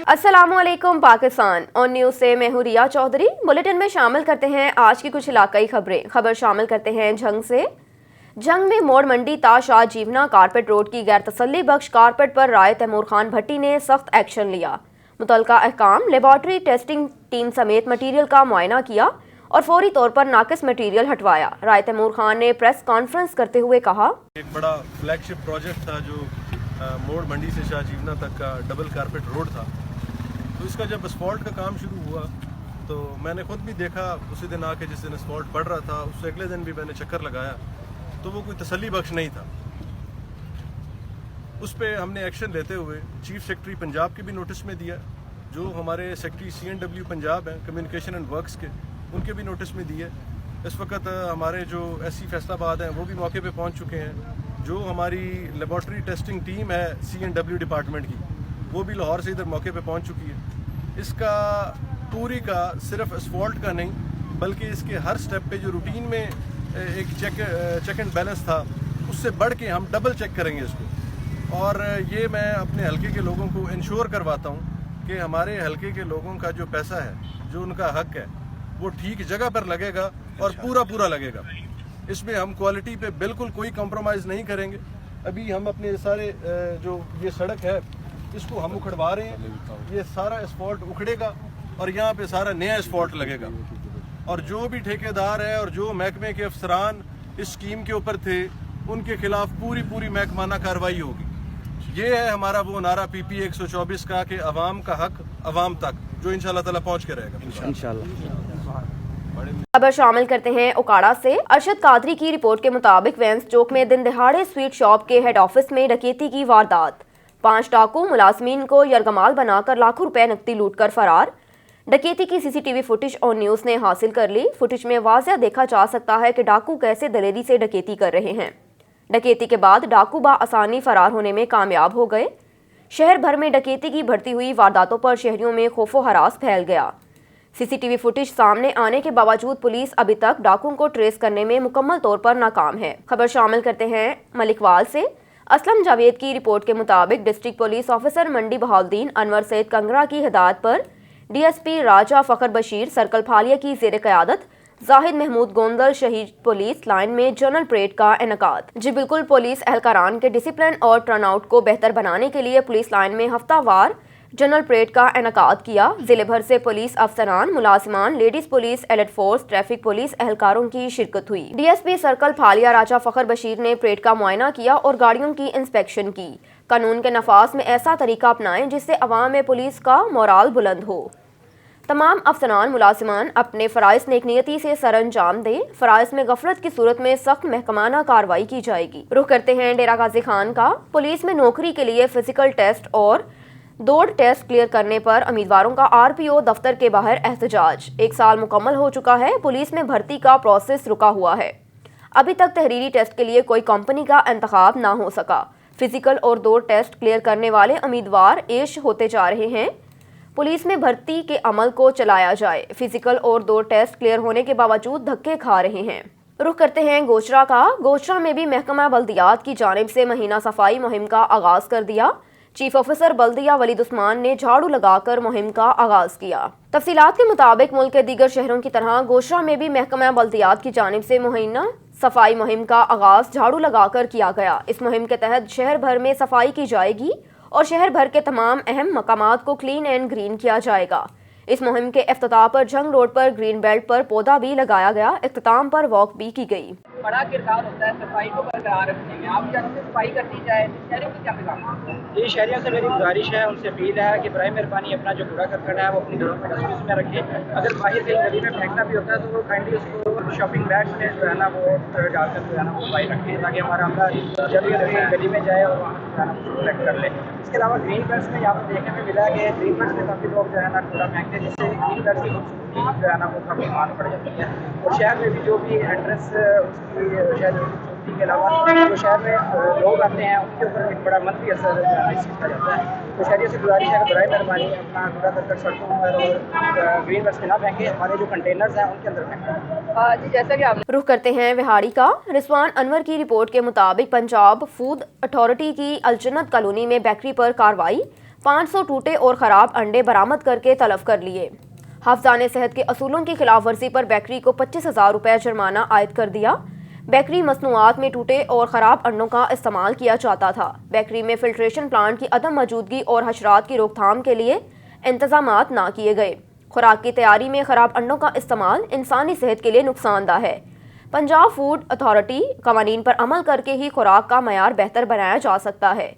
अस्सलाम वालेकुम पाकिस्तान और न्यूज़ से मैं हूँ रिया चौधरी। बुलेटिन में शामिल करते हैं आज की कुछ इलाकाई खबर शामिल करते हैं झंग से। झंग में मोड़ मंडी ता शाह जीवना कारपेट रोड की गैर तसल्ली बख्श कारपेट पर राय तैमूर खान भट्टी ने सख्त एक्शन लिया। मुतलका अहकाम लेबॉर्ट्री टेस्टिंग टीम समेत मटीरियल का मुआयना किया और फौरी तौर पर नाकिस मटीरियल हटवाया। राय तैमूर खान ने प्रेस कॉन्फ्रेंस करते हुए कहा, एक बड़ा फ्लैगशिप प्रोजेक्ट था जो मोड़ मंडी से शाह जीवना तक का डबल कारपेट रोड था। तो इसका जब असफॉल्ट का काम शुरू हुआ तो मैंने खुद भी देखा, उसी दिन आके जिस दिन असफॉल्ट पड़ रहा था उससे अगले दिन भी मैंने चक्कर लगाया तो वो कोई तसल्ली बख्श नहीं था। उस पर हमने एक्शन लेते हुए चीफ सेक्रेटरी पंजाब के भी नोटिस में दिया, जो हमारे सेक्रेटरी CNW पंजाब हैं कम्युनिकेशन एंड वर्क्स के, उनके भी नोटिस में दिए। इस वक्त हमारे जो SC फैसलाबाद हैं वो भी मौके पे पहुंच चुके हैं। जो हमारी लेबॉर्ट्री टेस्टिंग टीम है CNW डिपार्टमेंट की, वो भी लाहौर से इधर मौके पे पहुंच चुकी है। इसका पूरी का सिर्फ असफॉल्ट का नहीं बल्कि इसके हर स्टेप पे जो रूटीन में एक चेक एंड बैलेंस था उससे बढ़ के हम डबल चेक करेंगे इसको। और ये मैं अपने हलके के लोगों को इंश्योर करवाता हूँ कि हमारे हलके के लोगों का जो पैसा है, जो उनका हक है, वो ठीक जगह पर लगेगा और पूरा लगेगा। इसमें हम क्वालिटी पे बिल्कुल कोई कॉम्प्रोमाइज़ नहीं करेंगे। अभी हम अपने सारे जो ये सड़क है इसको हम उखड़वा रहे हैं, ये सारा एस्फॉल्ट उखड़ेगा और यहाँ पे सारा नया एस्फॉल्ट लगेगा। और जो भी ठेकेदार है और जो महकमे के अफसरान इस स्कीम के ऊपर थे उनके खिलाफ पूरी महकमाना कार्रवाई होगी। ये है हमारा वो नारा PP 124 का कि अवाम का हक अवाम तक, जो इंशाल्लाह ताला पहुँच के रहेगा इंशाल्लाह। खबर शामिल करते हैं उकाड़ा से। अरशद कादरी की रिपोर्ट के मुताबिक वेंस चौक में दिन दहाड़े स्वीट शॉप के हेड ऑफिस में डकैती की वारदात। 5 डाकू मुलाजमीन को यरगमाल बनाकर लाखों रुपए नकदी लूटकर फरार। डकैती की CCTV फुटेज और न्यूज़ ने हासिल कर ली। फुटेज में वाज़ह देखा जा सकता है कि डाकू कैसे दलेरी से डकैती कर रहे हैं। डकैती के बाद डाकू आसानी फरार होने में कामयाब हो गए। शहर भर में डकैती की बढ़ती हुई वारदातों पर शहरियों में खौफो हरास फैल गया। CCTV फुटेज सामने आने के बावजूद पुलिस अभी तक डाकुओं को ट्रेस करने में मुकम्मल तौर पर नाकाम है। खबर शामिल करते हैं मलिकवाल से। असलम जावेद की रिपोर्ट के मुताबिक डिस्ट्रिक्ट पुलिस ऑफिसर मंडी बहाउद्दीन अनवर सैयद कंगरा की हिदायत पर DSP राजा फखर बशीर सर्कल फालिया की जेर क़यादत जाहिद महमूद गोंदल शहीद पुलिस लाइन में जनरल परेड का इनेकाद। जी बिल्कुल, पुलिस एहलकारान के डिसिप्लिन और टर्नआउट को बेहतर बनाने के लिए पुलिस लाइन में हफ्तावार जनरल परेड का इनेकाद किया। जिले भर से पुलिस अफसरान, मुलाजिमान, ladies police, alert force, traffic police एहलकारों की शिरकत हुई। DSP सर्कल फालिया राजा फखर बशीर ने परेड का मुआयना किया और गाड़ियों की इंस्पेक्शन की। कानून के नफाज में ऐसा तरीका अपनाएं जिससे अवाम में पुलिस का मोराल बुलंद हो। तमाम अफसरान मुलाजिमान अपने फ़राइज़ नेकनियती से सर अंजाम दें। फ़राइज़ में गफलत की सूरत में सख्त महकमाना कार्रवाई की जाएगी। रुख करते हैं डेरा गाजी खान का। पुलिस में नौकरी के लिए फिजिकल टेस्ट और दौड़ टेस्ट क्लियर करने पर उम्मीदवारों का RPO दफ्तर के बाहर एहतजाज। 1 साल मुकम्मल हो चुका है, पुलिस में भर्ती का प्रोसेस रुका हुआ है। अभी तक तहरीरी टेस्ट के लिए कोई कंपनी का इंतखाब ना हो सका। फिजिकल और दौड़ टेस्ट क्लियर करने वाले उम्मीदवार एश होते जा रहे हैं। पुलिस में भर्ती के अमल को चलाया जाए। फिजिकल और दौड़ टेस्ट क्लियर होने के बावजूद धक्के खा रहे हैं। रुख करते हैं गोचरा का। गोचरा में भी महकमा बल्दियात की जानिब से महीना सफाई मुहिम का आगाज कर दिया। चीफ ऑफिसर बल्दिया वलीद उस्मान ने झाड़ू लगाकर मुहिम का आगाज किया। तफसीलात के मुताबिक मुल्क के दीगर शहरों की तरह गोचरा में भी महकमा बल्दियात की जानिब से महीना सफाई मुहिम का आगाज झाड़ू लगाकर किया गया। इस मुहिम के तहत शहर भर में सफाई की जाएगी और शहर भर के तमाम अहम मकामात को क्लीन एंड ग्रीन किया जाएगा। इस मुहिम के इफ्तिताह पर झंग रोड पर ग्रीन बेल्ट पर पौधा भी लगाया गया। इख्तिताम पर वॉक भी की गई। बड़ा किरदार होता है सफाई को बरकरार रखने में। आप जब से सफाई करनी जाए शहरियों की क्या पैगाम? जी, शहरियों से मेरी गुजारिश है, उनसे अपील है कि बराए मेहरबानी अपना जो कूड़ा करकट है वो अपनी घरों में डस्टबिन में रखें। अगर बाहर कहीं गली में फेंकना भी होता है तो वो काइंडली उसको शॉपिंग बैग में जो है ना वो डालकर जो है ना वो सफाई रखें, ताकि हमारा अमला जब भी गली में जाए और वहाँ जो है ना कलेक्ट कर ले। इसके अलावा ग्रीन बेल्ट में यहाँ पर देखने में मिला कि ग्रीन बेल्ट में काफ़ी लोग जो है ना कूड़ा फेंकते हैं, जिससे ग्रीन बेल्ट की खूबसूरती जो है ना वो काफ़ी मान पड़ जाती है। और शहर में भी जो भी एड्रेस उसकी शहर की खूबसूरती के अलावा जो शहर में लोग आते हैं उनके ऊपर एक बड़ा मंफी असर इस चीज़ का जाता है। तो शहरियों से गुजारिश है कि बराए मेहरबानी अपना कूड़ा करकट सड़कों पर और ग्रीन बेल्ट में ना फेंकें, हमारे जो कंटेनर्स हैं उनके अंदर फेंकें। जी, जैसा कि आप रुख करते हैं विहाड़ी का। रिजवान अनवर की रिपोर्ट के मुताबिक पंजाब फूड अथॉरिटी की अलजन्नत कॉलोनी में बेकरी पर कार्रवाई। 500 ٹوٹے اور خراب انڈے برآمد کر کے تلف کر لیے۔ حافظان صحت کے اصولوں کی خلاف ورزی پر بیکری کو 25,000 روپے جرمانہ عائد کر دیا۔ بیکری مصنوعات میں ٹوٹے اور خراب انڈوں کا استعمال کیا جاتا تھا۔ بیکری میں فلٹریشن پلانٹ کی عدم موجودگی اور حشرات کی روک تھام کے لیے انتظامات نہ کیے گئے۔ خوراک کی تیاری میں خراب انڈوں کا استعمال انسانی صحت کے لیے نقصان دہ ہے۔ پنجاب فوڈ اتھارٹی قوانین پر عمل کر کے ہی خوراک کا معیار بہتر بنایا جا سکتا ہے۔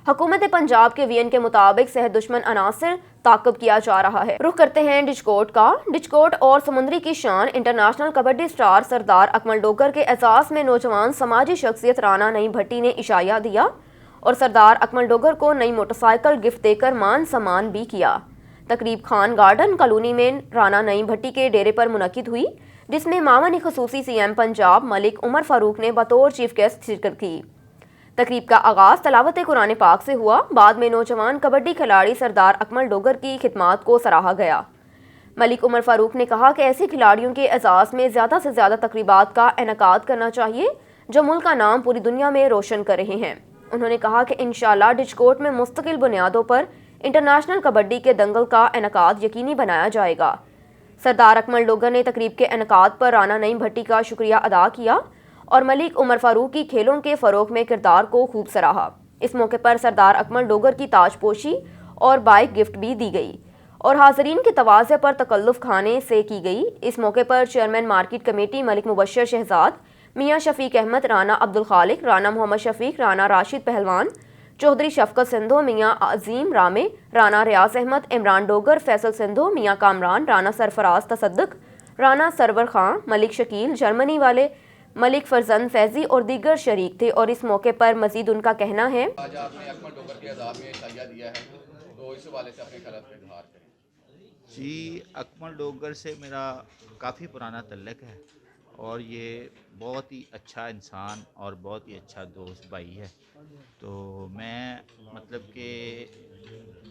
حکومت پنجاب کے وی این کے مطابق صحت دشمن عناصر تعاقب کیا جا رہا ہے۔ رخ کرتے ہیں ڈچکوٹ کا۔ ڈچکوٹ اور سمندری کی شان انٹرنیشنل کبڈی سٹار سردار اکمل ڈوگر کے اعزاز میں نوجوان سماجی شخصیت رانا نعیم بھٹی نے عشائیہ دیا اور سردار اکمل ڈوگر کو نئی موٹر سائیکل گفٹ دے کر مان سمان بھی کیا۔ تقریب خان گارڈن کالونی میں رانا نعیم بھٹی کے ڈیرے پر منعقد ہوئی، جس میں معاون خصوصی سی ایم پنجاب ملک عمر فاروق نے بطور چیف گیسٹ شرکت کی۔ تقریب کا آغاز تلاوت قرآن پاک سے ہوا، بعد میں نوجوان کبڈی کھلاڑی سردار اکمل ڈوگر کی خدمات کو سراہا گیا۔ ملک عمر فاروق نے کہا کہ ایسے کھلاڑیوں کے اعزاز میں زیادہ سے زیادہ تقریبات کا انعقاد کرنا چاہیے جو ملک کا نام پوری دنیا میں روشن کر رہے ہیں۔ انہوں نے کہا کہ انشاءاللہ ڈچکوٹ میں مستقل بنیادوں پر انٹرنیشنل کبڈی کے دنگل کا انعقاد یقینی بنایا جائے گا۔ سردار اکمل ڈوگر نے تقریب کے انعقاد پر رانا نعیم بھٹی کا شکریہ ادا کیا اور ملک عمر فاروق کی کھیلوں کے فروغ میں کردار کو خوب سراہا۔ اس موقع پر سردار اکمل ڈوگر کی تاج پوشی اور بائک گفٹ بھی دی گئی اور حاضرین کے تواضع پر تکلف کھانے سے کی گئی۔ اس موقع پر چیئرمین مارکیٹ کمیٹی ملک مبشر شہزاد، میاں شفیق احمد، رانا عبدالخالق، رانا محمد شفیق، رانا راشد پہلوان، چودھری شفقت سندھو، میاں عظیم رامے، رانا ریاض احمد، عمران ڈوگر، فیصل سندھو، میاں کامران، رانا سرفراز تصدق، رانا سرور خان، ملک شکیل، جرمنی والے ملک فرزند فیضی اور دیگر شریک تھے اور اس موقع پر مزید ان کا کہنا ہے آج آپ نے اکمل ڈوگر کے اعزاز میں عشائیہ دیا ہے، تو اس حوالے سے اپنے خیالات کا اظہار کریں۔ جی، اکمل ڈوگر سے میرا کافی پرانا تعلق ہے اور یہ بہت ہی اچھا انسان اور بہت ہی اچھا دوست بھائی ہے۔ تو میں مطلب کہ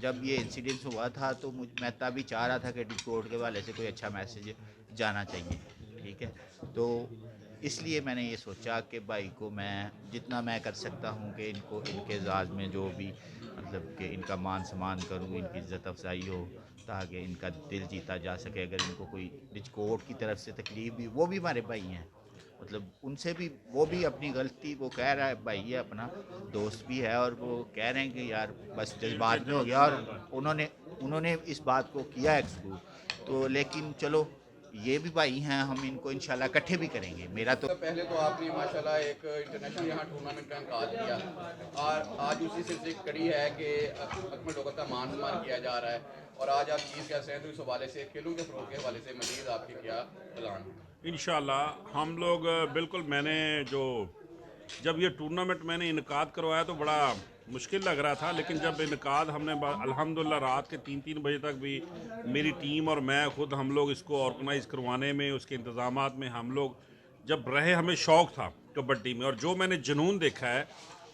جب یہ انسیڈنٹ ہوا تھا تو میں تبھی چاہ رہا تھا کہ ڈچکوٹ کے حوالے سے کوئی اچھا میسیج جانا چاہیے، ٹھیک ہے۔ تو اس لیے میں نے یہ سوچا کہ بھائی کو میں جتنا میں کر سکتا ہوں کہ ان کے اعزاز میں جو بھی مطلب کہ ان کا مان سمان کروں، ان کی عزت افزائی ہو تاکہ ان کا دل جیتا جا سکے۔ اگر ان کو کوئی ڈچکوٹ کی طرف سے تکلیف بھی، وہ بھی ہمارے بھائی ہیں، مطلب ان سے بھی وہ بھی اپنی غلطی وہ کہہ رہا ہے، بھائی ہے اپنا دوست بھی ہے اور وہ کہہ رہے ہیں کہ یار بس جذبات میں ہو گیا اور انہوں نے اس بات کو کیا ایکسکیوز۔ تو لیکن چلو یہ بھی بھائی ہیں، ہم ان کو انشاءاللہ اکٹھے بھی کریں گے۔ میرا تو پہلے تو آپ نے ماشاءاللہ ایک انٹرنیشنل یہاں ٹورنامنٹ کا انعقاد کیا اور آج اسی سلسلے کی کڑی ہے کہ اکمل ڈوگر کا مان سمان کیا جا رہا ہے اور آج آپ چیف گیسٹ ہیں، تو اس حوالے سے کھیلوں کے فروغ کے حوالے سے مزید آپ کے کیا پلان ہے؟ انشاءاللہ ہم لوگ بالکل، میں نے جب یہ ٹورنامنٹ میں نے انعقاد کروایا تو بڑا مشکل لگ رہا تھا، لیکن جب انعقاد ہم نے الحمدللہ رات کے 3 بجے تک بھی میری ٹیم اور میں خود ہم لوگ اس کو آرگنائز کروانے میں، اس کے انتظامات میں ہم لوگ جب رہے، ہمیں شوق تھا کبڈی میں اور جو میں نے جنون دیکھا ہے،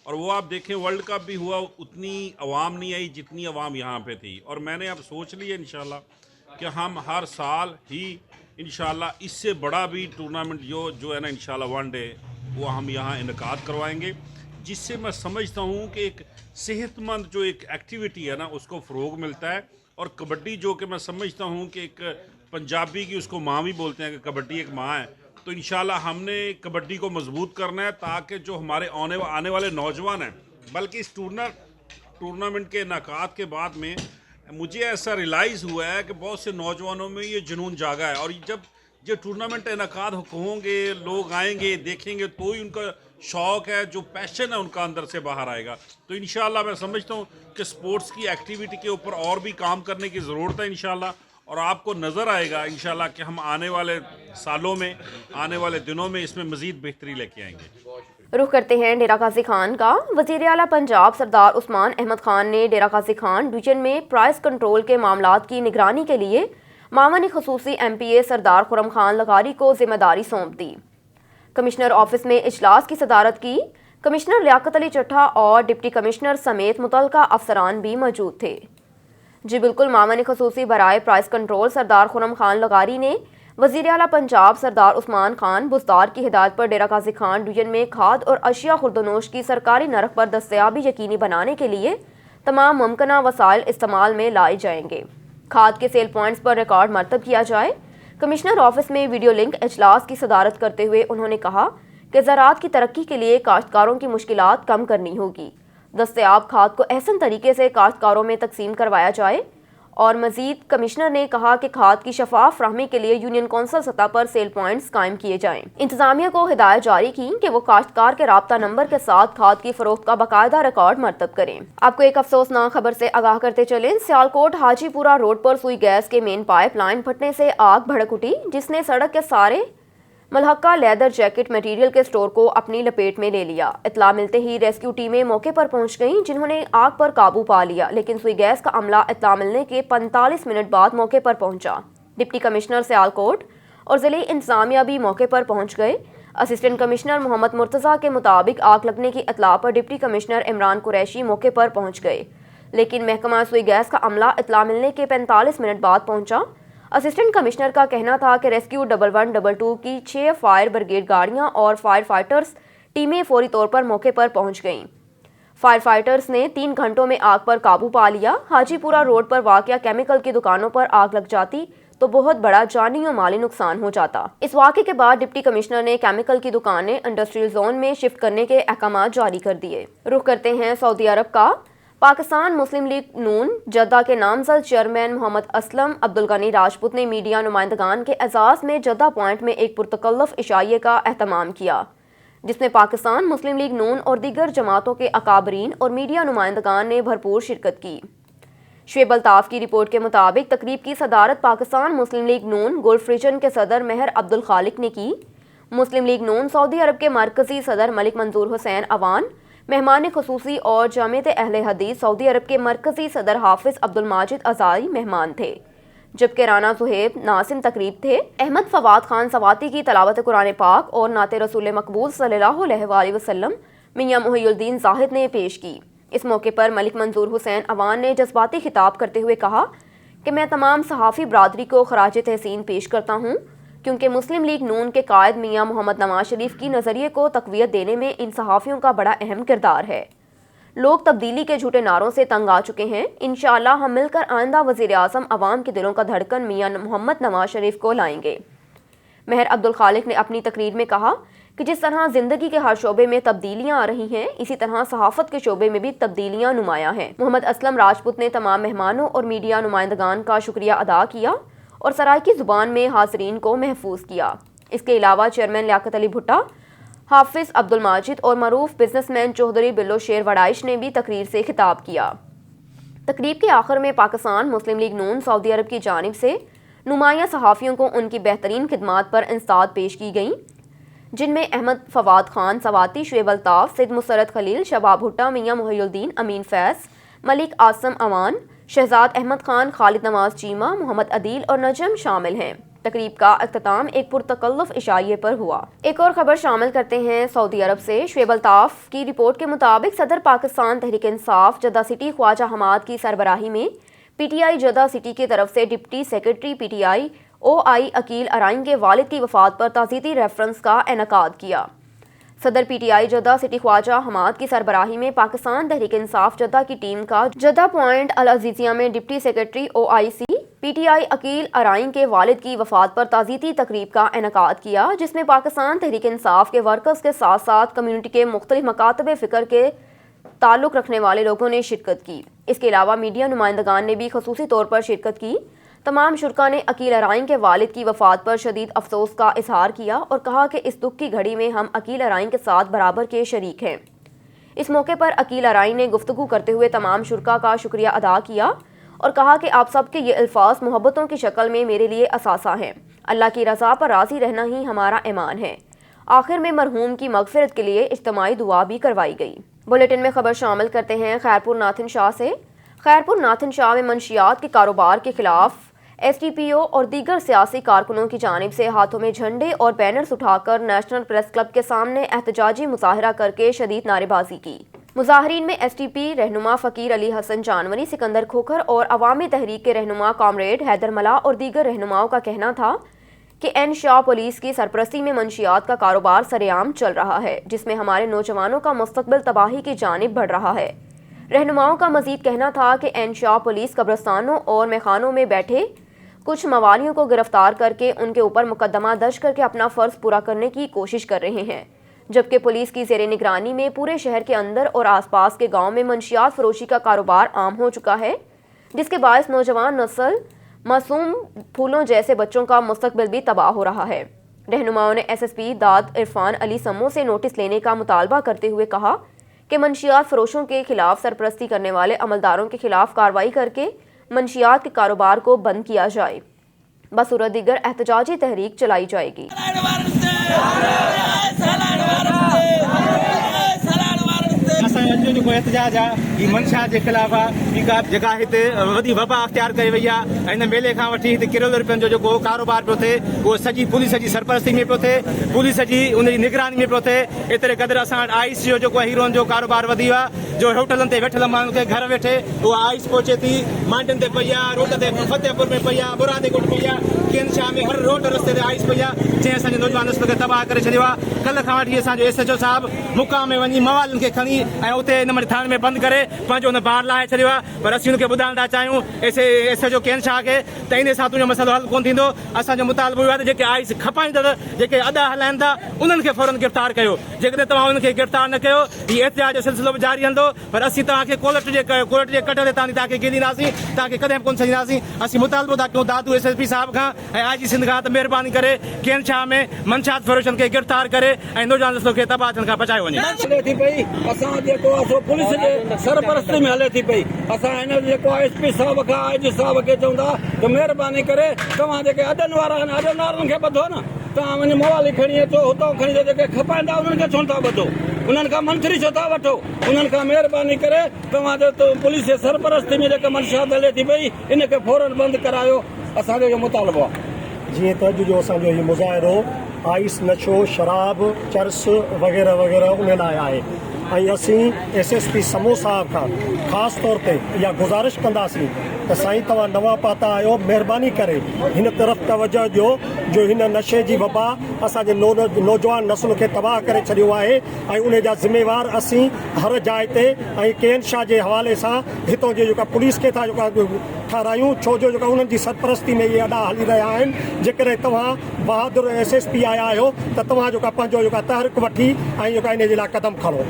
اور وہ آپ دیکھیں ورلڈ کپ بھی ہوا، اتنی عوام نہیں آئی جتنی عوام یہاں پہ تھی، اور میں نے اب سوچ لی ہے انشاءاللہ کہ ہم ہر سال ہی انشاءاللہ اس سے بڑا بھی ٹورنامنٹ جو ہے نا انشاءاللہ ون ڈے وہ ہم یہاں انعقاد کروائیں گے، جس سے میں سمجھتا ہوں کہ ایک صحت مند جو ایک ایکٹیویٹی ہے نا اس کو فروغ ملتا ہے، اور کبڈی جو کہ میں سمجھتا ہوں کہ ایک پنجابی کی اس کو ماں بھی بولتے ہیں کہ کبڈی ایک ماں ہے، تو انشاءاللہ ہم نے کبڈی کو مضبوط کرنا ہے تاکہ جو ہمارے آنے والے نوجوان ہیں، بلکہ اس ٹورنامنٹ کے انعقاد کے بعد میں مجھے ایسا ریلائز ہوا ہے کہ بہت سے نوجوانوں میں یہ جنون جاگا ہے، اور جب یہ ٹورنامنٹ انعقاد ہوں گے، لوگ آئیں گے دیکھیں گے تو ہی ان کا شوق ہے، جو پیشن ہے ان کا اندر سے باہر آئے گا۔ تو انشاءاللہ میں سمجھتا ہوں کہ سپورٹس کی ایکٹیویٹی کے اوپر اور بھی کام کرنے کی ضرورت ہے انشاءاللہ، اور آپ کو نظر آئے گا انشاءاللہ کہ ہم آنے والے سالوں میں، آنے والے دنوں میں اس میں مزید بہتری لے کے آئیں گے۔ رخ کرتے ہیں ڈیرہ غازی خان کا۔ وزیر اعلیٰ پنجاب سردار عثمان احمد خان نے ڈیرہ غازی خان ڈویژن میں پرائس کنٹرول کے معاملات کی نگرانی کے لیے معاون خصوصی ایم پی اے سردار خرم خان لغاری کو ذمہ داری سونپ دی۔ کمشنر آفس میں اجلاس کی صدارت کی۔ کمشنر لیاقت علی چٹھا اور ڈپٹی کمشنر سمیت متعلقہ افسران بھی موجود تھے۔ جی بالکل، معاون خصوصی برائے پرائس کنٹرول سردار خرم خان لغاری نے وزیر اعلیٰ پنجاب سردار عثمان خان بزدار کی ہدایت پر ڈیرہ غازی خان ڈویژن میں کھاد اور اشیاء خوردونوش کی سرکاری نرخ پر دستیابی یقینی بنانے کے لیے तमाम मुमकिना वसाइल इस्तेमाल में लाए जाएंगे। खाद के सेल पॉइंट्स पर रिकॉर्ड मरतब किया जाए। कमिश्नर ऑफिस में वीडियो लिंक इजलास की सदारत करते हुए उन्होंने कहा कि ज़राअत की तरक्की के लिए काश्तकारों की मुश्किलात कम करनी होगी। दस्तयाब खाद को अहसन तरीके से काश्तकारों में तकसीम करवाया जाए। और मजीद कमिश्नर ने कहा कि खाद की शफाफ फ्राहमी के लिए यूनियन कौंसिल सतह पर सेल पॉइंट्स कायम किए जाएं। इंतजामिया को हिदायत जारी की कि वो काश्तकार के राब्ता नंबर के साथ खाद की फरोख्त का बाकायदा रिकॉर्ड मरतब करें। आपको एक अफसोसनाक खबर से आगाह करते चलें। सियालकोट हाजीपुरा रोड पर सुई गैस के मेन पाइप लाइन फटने से आग भड़क उठी, जिसने सड़क के सारे मलहक्का लेदर जैकेट मटेरियल के स्टोर को अपनी लपेट में ले लिया। इतला मिलते ही रेस्क्यू टीमें मौके पर पहुंच गईं, जिन्होंने आग पर काबू पा लिया, लेकिन सुई गैस का अमला इतला मिलने के 45 मिनट बाद मौके पर पहुंचा। डिप्टी कमिश्नर सियालकोट और ज़िले इंतजामिया भी मौके पर पहुंच गए। असिस्टेंट कमिश्नर मोहम्मद मुर्तज़ा के मुताबिक आग लगने की इतला पर डिप्टी कमिश्नर इमरान कुरैशी मौके पर पहुंच गए, लेकिन महकमा सुई गैस का अमला इतला मिलने के 45 मिनट बाद पहुंचा। असिस्टेंट कमिश्नर का कहना था कि रेस्क्यू 1122 की 6 फायर ब्रिगेड गाड़ियां और फायर फाइटर्स टीमें फौरी तौर पर मौके पर पहुंच गईं। फायर फाइटर्स ने 3 घंटों में आग पर काबू पा लिया। हाजीपुरा रोड पर वाक़या केमिकल की दुकानों पर आग लग जाती तो बहुत बड़ा जानी और माली नुकसान हो जाता। इस वाक़े के बाद डिप्टी कमिश्नर ने केमिकल की दुकानें इंडस्ट्रियल जोन में शिफ्ट करने के अहकाम जारी कर दिए। रुख करते हैं सऊदी अरब का। पाकिस्तान मुस्लिम लीग नून जद्दा के नामजद चेयरमैन मोहम्मद असलम अब्दुल गनी राजपूत ने मीडिया नुमाइंदगान के एजाज़ में जद्दा पॉइंट में एक पुरतकल्लफ इशाइये का एहतमाम किया, जिसमें पाकिस्तान मुस्लिम लीग नून और दीगर जमातों के अकाबरीन और मीडिया नुमाइंदगान ने भरपूर शिरकत की। शुएब अल्ताफ की रिपोर्ट के मुताबिक तकरीब की सदारत पाकिस्तान मुस्लिम लीग नून गल्फ रीजन के सदर मेहर अब्दुल खालिक ने की। मुस्लिम लीग नून सऊदी अरब के मरकजी सदर मलिक मंजूर हुसैन अवान मेहमान खुसूसी और जामियत अहले हदीस सऊदी अरब के मरकजी सदर हाफिज अब्दुल माजिद अजाई मेहमान थे, जबकि राना सुहेब नासिम तकरीब थे। अहमद फवाद खान सवाती की तलावत कुरान पाक और नाते रसूल मकबूल सल्लल्लाहु अलैहि वसल्लम मियां मुहियुद्दीन जाहिद ने पेश की। इस मौके पर मलिक मंजूर हुसैन अवान ने जज्बाती खिताब करते हुए कहा कि मैं तमाम सहाफ़ी बरादरी को खराज तहसीन पेश करता हूँ, क्योंकि मुस्लिम लीग नून के कायद मियां मोहम्मद नवाज शरीफ की नज़रिए को तक़वियत देने में इन सहाफ़ियों का बड़ा अहम किरदार है। लोग तब्दीली के झूठे नारों से तंग आ चुके हैं। इंशाअल्लाह हम मिलकर आइंदा वज़ीर आज़म अवाम के दिलों का धड़कन मियां मोहम्मद नवाज शरीफ को लाएंगे। मेहर अब्दुल खालिक ने अपनी तकरीर में कहा कि जिस तरह ज़िंदगी के हर शोबे में तब्दीलियाँ आ रही हैं, इसी तरह सहाफ़त के शोबे में भी तब्दीलियाँ नुमायाँ हैं। मोहम्मद असलम राजपूत ने तमाम मेहमानों और मीडिया नुमाइंदगान का शुक्रिया अदा किया और सराइकी ज़ुबान में हाज़रीन को महफूज किया। इसके अलावा चेयरमैन लियाकत अली भुट्टा, हाफिज़ अब्दुल माजिद और मरूफ बिजनेसमैन चौधरी बिल्लो शेर वडाइश ने भी तकरीर से खिताब किया। तकरीब के आखिर में पाकिस्तान मुस्लिम लीग नून सऊदी अरब की जानिब से नुमाया सहाफ़ियों को उनकी बेहतरीन खिदमात पर इंस्ताद पेश की गई, जिनमें अहमद फवाद खान सवाती, शुएब अल्ताफ, सिद मुसरत खलील, शबाब भुट्टा, मियां मुहियुद्दीन, अमीन फैज़, मलिक आसम अवान, शहजाद अहमद खान, खालिद नवाज चीमा, मोहम्मद अदील और नजम शामिल हैं। तकरीब का अख्ताम एक पुरतकल्लफ इशाइये पर हुआ। एक और खबर शामिल करते हैं सऊदी अरब से। शुएब अल्ताफ की रिपोर्ट के मुताबिक सदर पाकिस्तान तहरीक इंसाफ जद्दा सिटी ख्वाजा हमाद की सरबराही में पीटीआई जद्दा सिटी की तरफ से deputy secretary PTI OI Aqeel Arain के वालिद की वफात पर ताज़ीती रेफरेंस का इनेकाद किया। सदर PTI Jeddah city Khawaja Hammad की सरबराही में पाकिस्तान तहरीक इंसाफ जद्दा की टीम का जद्दा पॉइंट अल अजीजिया में deputy secretary OIC PTI Aqeel Arain के वालिद की वफात पर ताज़ीती तकरीब का इनेकाद किया, जिसमें पाकिस्तान तहरीक इंसाफ के वर्कर्स के साथ साथ कम्यूनिटी के मुख्तलिफ मकातब फ़िक्र के ताल्लुक़ रखने वाले लोगों ने शिरकत की। इसके अलावा मीडिया नुमाइंदगान ने भी खसूसी तौर पर शिरकत की। तमाम शुरका ने अकील अराइन के वालिद की वफात पर शदीद अफसोस का इजहार किया और कहा कि इस दुख की घड़ी में हम अकील अराइन के साथ बराबर के शरीक हैं। इस मौके पर अकील अराइन ने गुफ्तगू करते हुए तमाम शुरका का शुक्रिया अदा किया और कहा कि आप सबके ये अल्फाज मोहब्बतों की शक्ल में मेरे लिए असासा हैं। अल्लाह की रज़ा पर राज़ी रहना ही हमारा ईमान है। आखिर में मरहूम की मगफिरत के लिए इज्तिमाई दुआ भी करवाई गई। बुलेटिन में खबर शामिल करते हैं खैरपुर नाथिन शाह से। खैरपुर नाथिन शाह में मंशियात के कारोबार के खिलाफ SDPO और दीगर सियासी कारकुनों की जानिब से हाथों में झंडे और बैनर्स उठाकर नेशनल प्रेस क्लब के सामने एहतजाजी मुजाहरा करके शदीद नारेबाजी की। मुजाहरीन में SDP रहनुमा फ़कीर अली हसन जानवरी, सिकंदर खोखर और अवामी तहरीक के रहनुमा कॉमरेड हैदर मला और दीगर रहनुमाओं का कहना था कि N शाह पुलिस की सरपरस्ती में मंशियात का कारोबार सरेआम चल रहा है, जिसमें हमारे नौजवानों का मुस्तकबिल तबाही की जानिब बढ़ रहा है। رہنماؤں کا مزید کہنا تھا کہ انشاء پولیس قبرستانوں اور میخانوں میں بیٹھے کچھ موالیوں کو گرفتار کر کے ان کے اوپر مقدمہ درج کر کے اپنا فرض پورا کرنے کی کوشش کر رہے ہیں، جبکہ پولیس کی زیر نگرانی میں پورے شہر کے اندر اور آس پاس کے گاؤں میں منشیات فروشی کا کاروبار عام ہو چکا ہے، جس کے باعث نوجوان نسل معصوم پھولوں جیسے بچوں کا مستقبل بھی تباہ ہو رہا ہے۔ رہنماؤں نے ایس ایس پی داد عرفان علی سمو سے نوٹس لینے کا مطالبہ کرتے ہوئے کہا کہ منشیات فروشوں کے خلاف سرپرستی کرنے والے عملداروں کے خلاف کارروائی کر کے منشیات کے کاروبار کو بند کیا جائے، بصورت دیگر احتجاجی تحریک چلائی جائے گی۔ जो एहतजाज आहे ही मंशा जे ख़िलाफ़ आहे, का जेका हिते वॾी वबा अख़्तियार कई वई आहे। हिन मेले खां वठी हिते किरोड़नि रुपयनि जो जेको कारोबार पियो थिए उहो सॼी पुलिस जी सरपरस्ती में पियो थिए, पुलिस जी उन जी निगरानी में पियो थिए। एतिरे क़दुरु असां वटि आइस जो जेको हीरोइन जो कारोबार वधी वियो आहे, जो होटलनि ते वेठल माण्हुनि खे घर वेठे उहा आइस पहुचे थी, मांडियुनि ते पई आहे, रोड ते फतेहपुर में पई आहे, बुरादे कोट पई आहे, केन शाह में हर रोड रस्ते ते आइस पई आहे, जंहिं असांजे नौजवान नस्ल खे तबाह करे छॾियो आहे। कल्ह खां वठी असांजो SHO साहिबु मुक़ाम में वञी मवालनि खे खणी ऐं उते इन थाणे में बंदि करे पंहिंजो हुन ॿार लाहे छॾियो आहे। पर असीं हुनखे ॿुधाइण था चाहियूं SHO केन शाह खे त इन सां तुंहिंजो मसइलो हल कोन थींदो। असांजो मुतालबो इहो आहे त जेके आइस खपाईंदड़ जेके अदा हलाइनि था उन्हनि खे फौरन गिरफ़्तार कयो। जेकॾहिं तव्हां उन्हनि खे गिरफ़्तार न कयो हीउ एहतिजाज जो सिलसिलो बि जारी रहंदो। पर असीं तव्हांखे कोर्ट जे कट ते तव्हांखे गिरींदासीं, तव्हांखे कॾहिं बि कोन छॾींदासीं। असीं मुतालबो था कयूं दादू SSP साहिब खां ऐं IG सिंध खां त महिरबानी करे केन शाह में मंशात फरोशनि खे गिरफ़्तार करे ऐं नौजवान नस्ल खे तबाह थियण खां बचायो वञे। हले थी पई असां जेको आहे पुलिस जे सरपरस्ती में हले थी पई। असां हिन जेको SP साहिब खां IG साहिब खे चवंदा त महिरबानी करे तव्हां जेके अॾनि वारा आहिनि अॾनि वारनि खे ॿधो न, तव्हां वञी मोबाइल खणी अचो, हुतां खणी जेके खपाईंदा उन्हनि खे छो था ॿधो, उन्हनि खां मंथरी छो था वठो। उन्हनि खां महिरबानी करे तव्हां जो पुलिस जे सरपरस्ती में जेका मंशात हले थी पई इन खे फौरन बंदि करायो, असांजो इहो मुतालबो आहे। जीअं त अॼु जो असांजो इहो मुज़ाहिरो आइस नशो शराब चर्स वग़ैरह वग़ैरह उन लाइ आहे ऐं असीं SSP समो साहिब खां ख़ासि तौर ते इहा गुज़ारिश कंदासीं त साईं तव्हां नवां पाता आहियो, महिरबानी करे हिन तरफ़ तवजो ॾियो जो हिन नशे जी वबा असांजे नौजवान नस्ल खे तबाह करे छॾियो आहे ऐं उन जा ज़िम्मेवार असीं हर जाइ ते ऐं केन शाह जे हवाले सां हितां जे जेका पुलिस खे था जेका ठारायूं, छो जो जेका उन्हनि जी सरपरस्ती में इहे अॾा हली रहिया आहिनि। जेकॾहिं तव्हां बहादुर SSP आया आहियो त तव्हां जेका पंहिंजो जेका तहरीक वठी ऐं जेका इन जे लाइ क़दम खणो।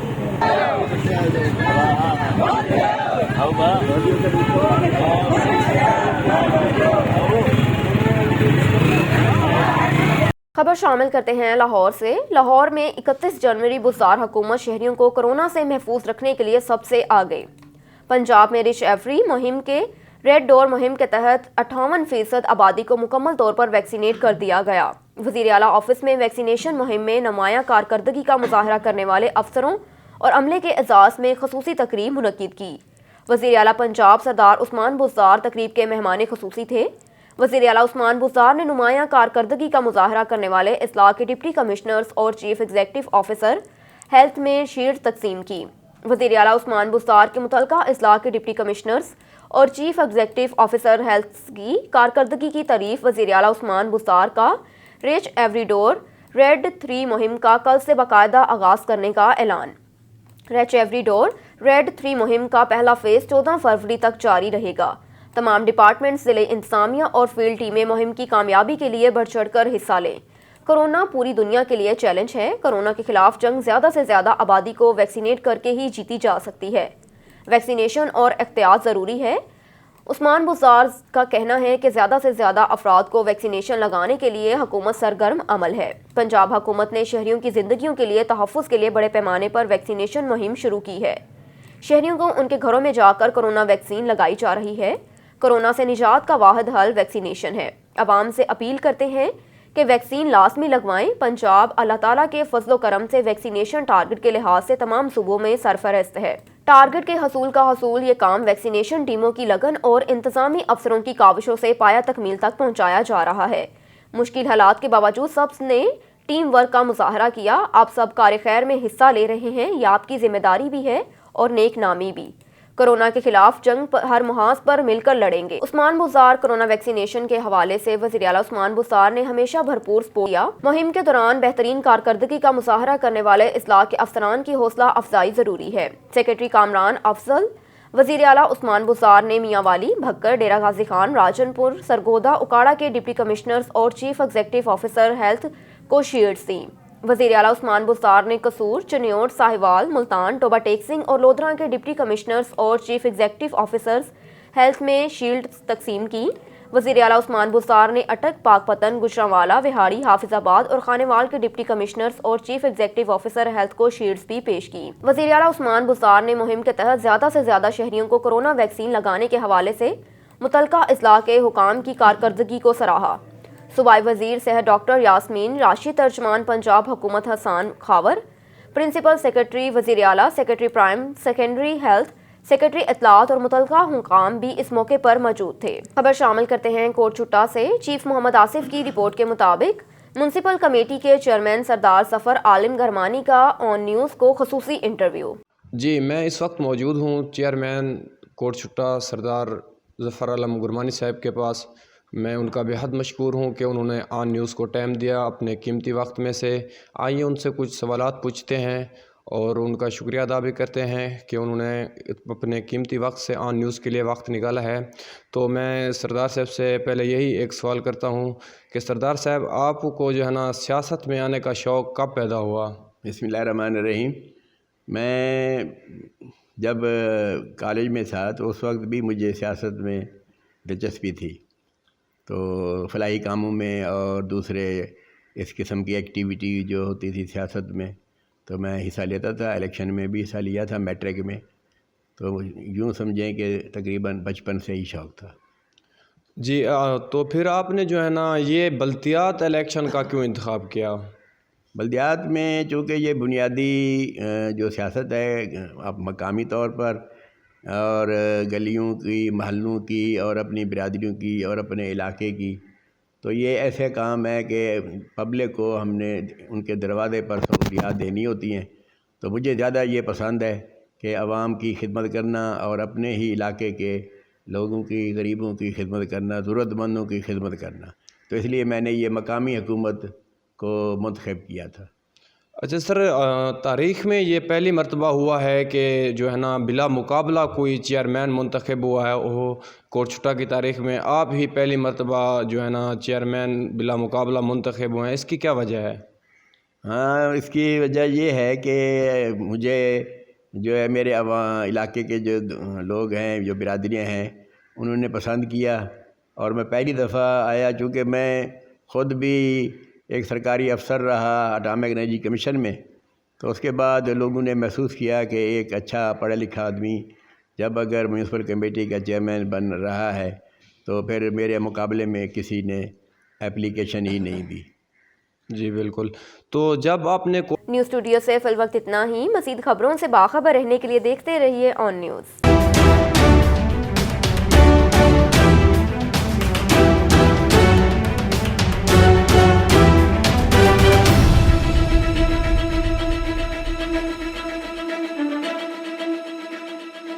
खबर शामिल करते हैं लाहौर से। लाहौर में 31 जनवरी बुज़दार हुकूमत शहरियों को कोरोना से महफूज रखने के लिए सबसे आगे। पंजाब में रिच एवरी मुहिम के रेड डोर मुहिम के तहत 58% आबादी को मुकम्मल तौर पर वैक्सीनेट कर दिया गया। वज़ीर आला ऑफिस में वैक्सीनेशन मुहिम में नुमायां कारकर्दगी का मुजाहरा करने वाले अफसरों और अमले के एजाज़ में खसूसी तकरीब मुनक्किद की। वज़ीर आला पंजाब सरदार उस्मान बुज़दार तकरीब के मेहमान खसूसी थे। वज़ीर आला उस्मान बुज़दार ने नुमायां कारकर्दगी का मुजाहरा करने वाले इस्लाह के डिप्टी कमिश्नर्स और चीफ एग्जीक्यूटिव ऑफिसर हेल्थ में शील्ड तकसीम की। वज़ीर आला उस्मान बुज़दार के मुतल्लिका इस्लाह के डिप्टी कमिश्नर्स और चीफ एग्जीक्यूटिव ऑफिसर हेल्थ की कारकर्दगी की तारीफ वज़ीर आला उस्मान बुज़दार का रिच एवरी डोर रेड 3 मुहिम का कल से बाकायदा आगाज़ करने का ऐलान। रिच एवरी डोर रेड 3 मुहिम का पहला फेज़ 14 फरवरी तक जारी रहेगा। तमाम डिपार्टमेंट ज़िले इंतज़ामिया और फील्ड टीमें मुहिम की कामयाबी के लिए बढ़ चढ़ कर हिस्सा लें। कोरोना पूरी दुनिया के लिए चैलेंज है। कोरोना के खिलाफ जंग ज़्यादा से ज़्यादा आबादी को वैक्सीनेट करके ही जीती जा सकती है। वैक्सीनेशन और एहतियात ज़रूरी है। उस्मान बुज़दार का कहना है कि ज़्यादा से ज़्यादा अफराद को वैक्सीनेशन लगाने के लिए हुकूमत सरगर्म अमल है। पंजाब हुकूमत ने शहरियों की ज़िंदगियों के लिए तहफ़्फ़ुज़ के लिए बड़े पैमाने पर वैक्सीनेशन मुहिम शुरू की है। शहरियों को उनके घरों में जाकर कोरोना वैक्सीन लगाई जा रही है। कोरोना से निजात का वाहिद हल वैक्सीनेशन है। अवाम से अपील करते हैं कि वैक्सीन लाजमी लगवाएं। पंजाब अल्लाह ताला के फजलो करम से वैक्सीनेशन टारगेट के लिहाज से तमाम सूबों में सरफहरिस्त है। टारगेट के हसूल का हसूल ये काम वैक्सीनेशन टीमों की लगन और इंतजामी अफसरों की काविशों से पाया तकमील तक पहुँचाया जा रहा है। मुश्किल हालात के बावजूद सब ने टीम वर्क का मुजाहरा किया। आप सब कार खैर में हिस्सा ले रहे हैं, ये आपकी जिम्मेदारी भी है और नेक नामी भी। कोरोना के खिलाफ जंग हर मुहाज पर मिलकर लड़ेंगे। उस्मान बुज़दार कोरोना वैक्सीनेशन के हवाले से वज़ीर आला उस्मान बुज़दार ने हमेशा भरपूर सपोर्ट किया। मुहिम के दौरान बेहतरीन कारकर्दगी का मुजाहरा करने वाले इस्लाह के अफसरान की हौसला अफजाई जरूरी है। सेक्रेटरी कामरान अफजल वज़ीर आला उस्मान बुज़दार ने मियां वाली, भक्कर, डेरा गाजी खान, राजनपुर, सरगोदा, उकाड़ा के डिप्टी कमिश्नर्स और चीफ एग्जीक्यूटिव ऑफिसर हेल्थ को शील्ड्स दी। वज़ीर आला उस्मान बुज़दार ने कसूर, चनियोट, साहिवाल, मुल्तान, टोबा टेक सिंह और लोधरा के डिप्टी कमिश्नर्स और चीफ एग्जीक्यूटिव ऑफिसर्स हेल्थ में शील्ड तकसीम की। वज़ीर आला उस्मान बुज़दार ने अटक, पाकपतन, गुजरांवाला, विहाड़ी, हाफिजाबाद और खानेवाल के डिप्टी कमिश्नर्स और चीफ एग्जीक्यूटिव ऑफिसर हेल्थ को शील्ड्स भी पेश की। वज़ीर आला उस्मान बुज़दार ने मुहिम के तहत ज़्यादा से ज़्यादा शहरियों को कोरोना वैक्सीन लगाने के हवाले से मुतलका अज़ला के हुकाम की कारकर्दगी को सराहा। सूबाई वज़ीर सेहत डॉक्टर यास्मीन राशिद, तर्जमान पंजाब हुकूमत हसन खावर, प्रिंसिपल सेक्रेटरी वज़ीर आला, secretary primary secondary health, secretary इत्तलात और मुतलका हुकाम भी इस मौके पर मौजूद थे। खबर शामिल करते हैं कोटचुट्टा से। चीफ मोहम्मद आसिफ की रिपोर्ट के मुताबिक म्यूनसिपल कमेटी के चेयरमैन सरदार सफ़र आलिम गरमानी का ऑन न्यूज़ को खसूसी इंटरव्यू। जी, मैं इस वक्त मौजूद हूँ चेयरमैन कोटचुट्टा सरदार ज़फ़र आलम गुरमानी साहब के पास। मैं उनका बेहद मशकूर हूँ कि उन्होंने ऑन न्यूज़ को टाइम दिया अपने कीमती वक्त में से। आइए उनसे कुछ सवालात पूछते हैं और उनका शुक्रिया अदा भी करते हैं कि उन्होंने अपने कीमती वक्त से ऑन न्यूज़ के लिए वक्त निकाला है। तो मैं सरदार साहब से पहले यही एक सवाल करता हूँ कि सरदार साहब, आपको जो है ना सियासत में आने का शौक़ कब पैदा हुआ? बिस्मिल्लाहिर्रहमानिर्रहीम। मैं जब कॉलेज में था तो उस वक्त भी मुझे सियासत में दिलचस्पी थी, तो फलाही कामों में और दूसरे इस किस्म की एक्टिविटी जो होती थी सियासत में, तो मैं हिस्सा लेता था। इलेक्शन में भी हिस्सा लिया था, मैट्रिक में। तो यूँ समझें कि तकरीबन बचपन से ही शौक़ था। जी, तो फिर आपने जो है ना ये बल्दियात इलेक्शन का क्यों इंतखाब किया? बल्दियात में चूँकि ये बुनियादी जो सियासत है अब मकामी तौर पर और गलियों की, महलों की और अपनी बिरादरियों की और अपने इलाके की, तो ये ऐसे काम है कि पब्लिक को हमने उनके दरवाज़े पर सहूलियात देनी होती हैं। तो मुझे ज़्यादा ये पसंद है कि आवाम की खिदमत करना और अपने ही इलाके के लोगों की, गरीबों की खिदमत करना, ज़रूरतमंदों की खिदमत करना। तो इसलिए मैंने ये मकामी हुकूमत को मुंतखब किया था। अच्छा सर, तारीख़ में ये पहली मरतबा हुआ है कि जो है ना बिला मुकाबला कोई चेयरमैन मुंतखब हुआ है। वो कोटचुट्टा की तारीख़ में आप ही पहली मरतबा जो है ना चेयरमैन बिला मुकाबला मुंतखब हुए हैं, इसकी क्या वजह है? हाँ, इसकी वजह ये है कि मुझे जो है मेरे इलाके के जो लोग हैं, जो बिरादरियाँ हैं, उन्होंने पसंद किया और मैं पहली दफ़ा आया। चूँकि मैं ख़ुद भी एक सरकारी अफसर रहा एटॉमिक एनर्जी कमीशन में, तो उसके बाद लोगों ने महसूस किया कि एक अच्छा पढ़ा लिखा आदमी जब अगर म्यूनसिपल कमेटी का चेयरमैन बन रहा है तो फिर मेरे मुकाबले में किसी ने एप्लीकेशन ही नहीं दी। जी बिल्कुल। तो जब आपने न्यूज़ स्टूडियो से फिल वक्त इतना ही। मज़ीद खबरों से बाखबर रहने के लिए देखते रहिए ऑन न्यूज़।